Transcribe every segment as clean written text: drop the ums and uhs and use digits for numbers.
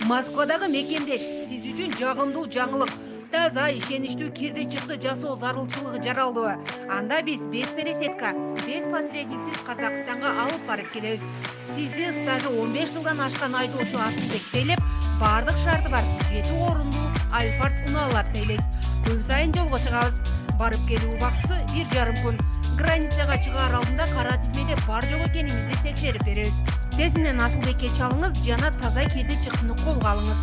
Москвадагы мекендеш сиз үчүн жагымдуу жаңылык. Таза ишеничтүү кирди чыкты жасоо зарылчылыгы жаралды. Анда биз без пересетка, без посредниксиз Казакстанга алып барып келебиз. Сизди стажы 15 жылдан ашкан айдоочу Асылбек тейлеп, бардык шарты бар 7 орундуу Альфард унаалар тейлейт. Күн сайын жолго чыгабыз. Барып келүү убактысы 1,5 күн. Границага чыгаар алдында кара тизмеде бар жок экенибизди текшерип беребиз. Тезинен Асылбекке чалыңыз жана таза кирди чыктыны колго алыңыз.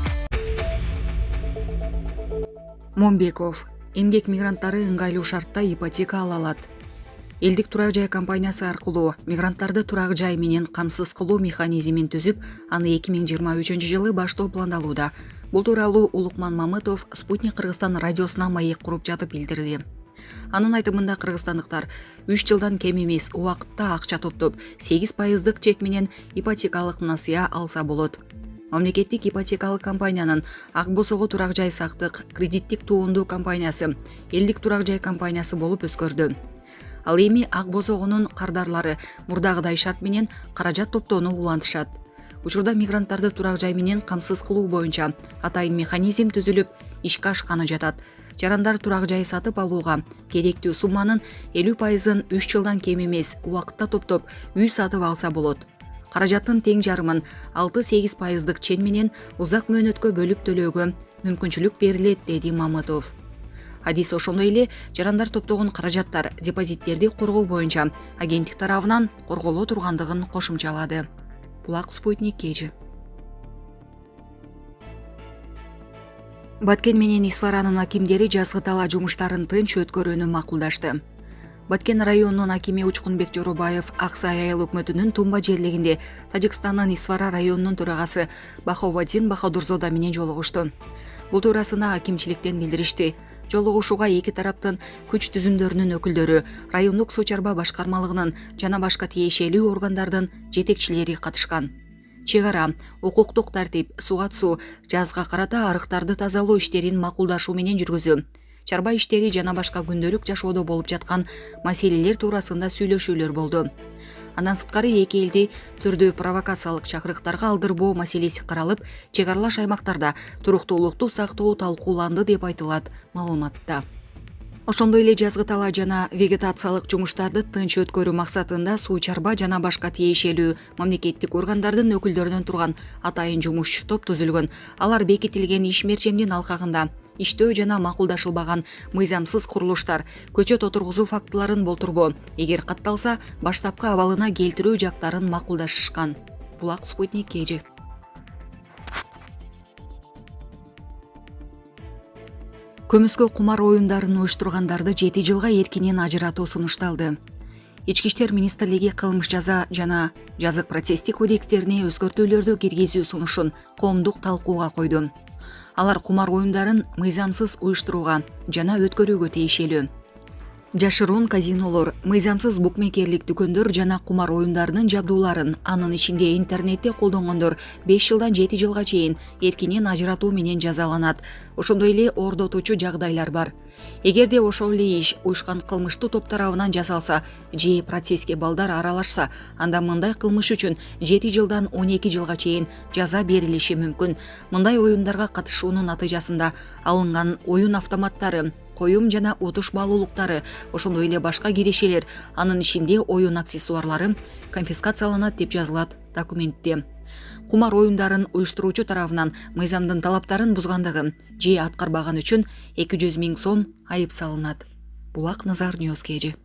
Момбеков. Эмгек мигранттары ыңгайлуу шартта ипотека ала алат. Элдик турак жай компаниясы аркылуу мигранттарды турак жай менен камсыз кылуу механизмин түзүп, аны 2023-жылы баштоо пландалууда. Бул тууралуу Улукман Мамытов Спутник Кыргызстан радиосуна маек куруп жатып билдирди. Анын айтымында кыргызстандыктар 3 жылдан кем эмес убакытта акча топтоп 8% чек менен ипотекалык насыя алса болот. Мамлекеттик ипотекалык компаниянын Ак Босого турак жай сактык кредиттик туунду компаниясы элдик турак жай компаниясы болуп өзгөрдү. Ал эми Ак Босогонун кардарлары мурдагыдай шарт менен каражат топтоону улантышат. Учурда мигранттарды турак жай менен камсыз кылуу боюнча атайын механизм түзүлүп, ишке ашканы жатат. Жарандар турак жай сатып алууга керектүү сумманын 50%-ын 3 жылдан кем эмес убакытта топтоп, үй сатып алса болот. Каражаттын тең жарымын 6-8% чен менен узак мөөнөткө бөлүп төлөөгө мүмкүнчүлүк берилет, деди Мамытов. Адис ошондой эле жарандар топтогон каражаттар депозиттерди коргоо боюнча агенттик тарабынан корголо тургандыгын кошумчалады. Булак Спутник кежи. Баткен менен Исфаранын акимдери жазгы тала жумуштарын тынч өткөрүүнү макулдашты. Баткен районунун акими Учкунбек Жоробаев Аксай айыл өкмөтүнүн Тумба жерлегинде Тажикстандын Исфара районунун төрагасы Баховадин Бахадурзода менен жолугушту. Бул туурасында акимчиликтен билдиришти. Жолугушууга эки тараптын күч түзүмдөрүнүн өкүлдөрү, райондук суу чарба башкармалыгынын жана башка тиешелүү органдардын жетекчилери катышкан. Чек ара, укуктук тартип, суга суу, жазга карата арыктарды тазалоо иштерин макулдашуу менен жүргүзүү, чарба иштери жана башка күндөлүк жашоодо болуп жаткан маселелер туурасында сүйлөшүүлөр болду. Андан сырткары эки элди түрдүү провокациялык чакырыктарга алдырбоо маселеси каралып, чек аралаш аймактарда туруктуулукту сактоо талкууланды деп айтылат маалыматта. Ошондой эле жазгы тала жана вегетациялык жумуштарды тынч өткөрүү максатында суу чарба жана башка тиешелүү мамлекеттик органдардын өкүлдөрүнөн турган атайын жумушчу топ түзүлгөн. Алар бекитилген иш мерчемдин алкагында иштөө жана макулдашылбаган мыйзамсыз курулуштар, көчөт отургузуу фактыларын болтурбоо, эгер катталса, баштапкы абалына келтирүү жактарын макулдашышкан. Булак Спутник кежи. Көмүскө кумар оюндарын уюштургандарды 7 жылга эркинен ажыратуу сунушталды. Ички иштер министрлиги кылмыш жаза жана жазык процесстик кодекстерине өзгөртүүлөрдү киргизүү сунушун коомдук талкууга койду. Алар кумар оюндарын мыйзамсыз уюштурууга жана өткөрүүгө тиешелүү. Жашыруун казинолор, мыйзамсыз букмекерлик дүкөндөр жана кумар оюндарынын жабдууларын, анын ичинде интернетте колдонгондор 5 жылдан 7 жылга чейин эркинен ажыратуу менен жазаланат. Ошондой эле ордотуучу жагдайлар бар. Эгерде ошол эле иш уюшкан кылмыштуу топ тарабынан жасалса же процесске балдар аралашса, анда мындай кылмыш үчүн 7 жылдан 12 жылга чейин жаза берилиши мүмкүн. Мындай оюндарга катышуунун натыйжасында алынган оюн автоматтары, коюм жана утуш баалуулуктары, ошондой эле башка кирешелер, анын ичинде оюн аксессуарлары конфискацияланат деп жазылат документте. Кумар оюндарын уюштуруучу тарабынан мыйзамдын талаптарын бузгандыгы же аткарбаган үчүн 200 000 сом айып салынат. Булак Назар Ньюс кежи.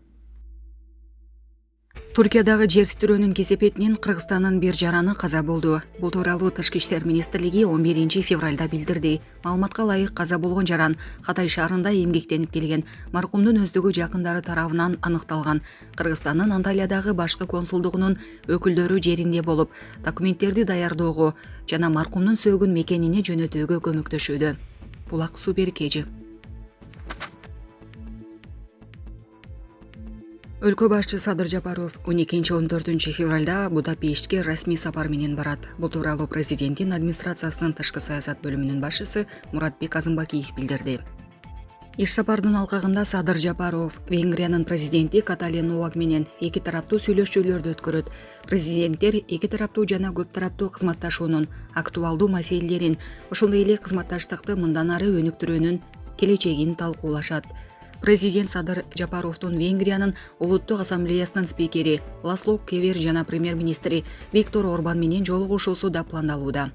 Туркиядагы жер титирөөнүн кесепетинен Кыргызстандын бир жараны каза болду. Бул тууралуу Тышкы иштер министрлиги 11 февралда билдирди. Маалыматка ылайык каза болгон жаран Катай шаарында эмгектенип келген маркумдун өздүгү жакындары тарабынан аныкталган. Кыргызстандын Анталиядагы башкы консулдугунун өкүлдөрү жеринде болуп, документтерди даярдоого жана маркумдун сөөгүн мекенине жөнөтүүгө көмөктөшүүдө. Булак Супер кежи. Өлкө башчы Садыр Жапаров 12-14 февралда Будапештке расмий сапар менен барат. Бул тууралуу президенттин администрациясынын тышкы саясат бөлүмүнүн башчысы Муратбек Азымбакиев билдирди. Иш сапардын алкагында Садыр Жапаров Венгриянын президенти Каталин Новак менен эки тараптуу сүйлөшүүлөрдү өткөрөт. Президенттер эки тараптуу жана көп тараптуу кызматташуунун актуалдуу маселелерин, ошондой эле кызматташтыкты мындан ары өнүктүрүүнүн келечегин талкуулашат. Президент Садыр Жапаровдун Венгриянын улуттук ассамблеясынын спикери Ласло Кевер жана премьер-министри Виктор Орбан менен жолугушуусу да пландалууда.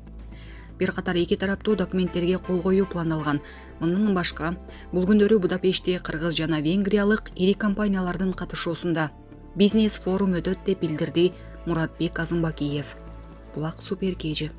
Бир катар эки тараптуу документтерге кол коюу пландалган. Мындан башка, бул күндөрү Будапештте кыргыз жана венгриялык ири компаниялардын катышуусунда бизнес форум өтөт деп билдирди Муратбек Азымбакиев. Булак Супер KG.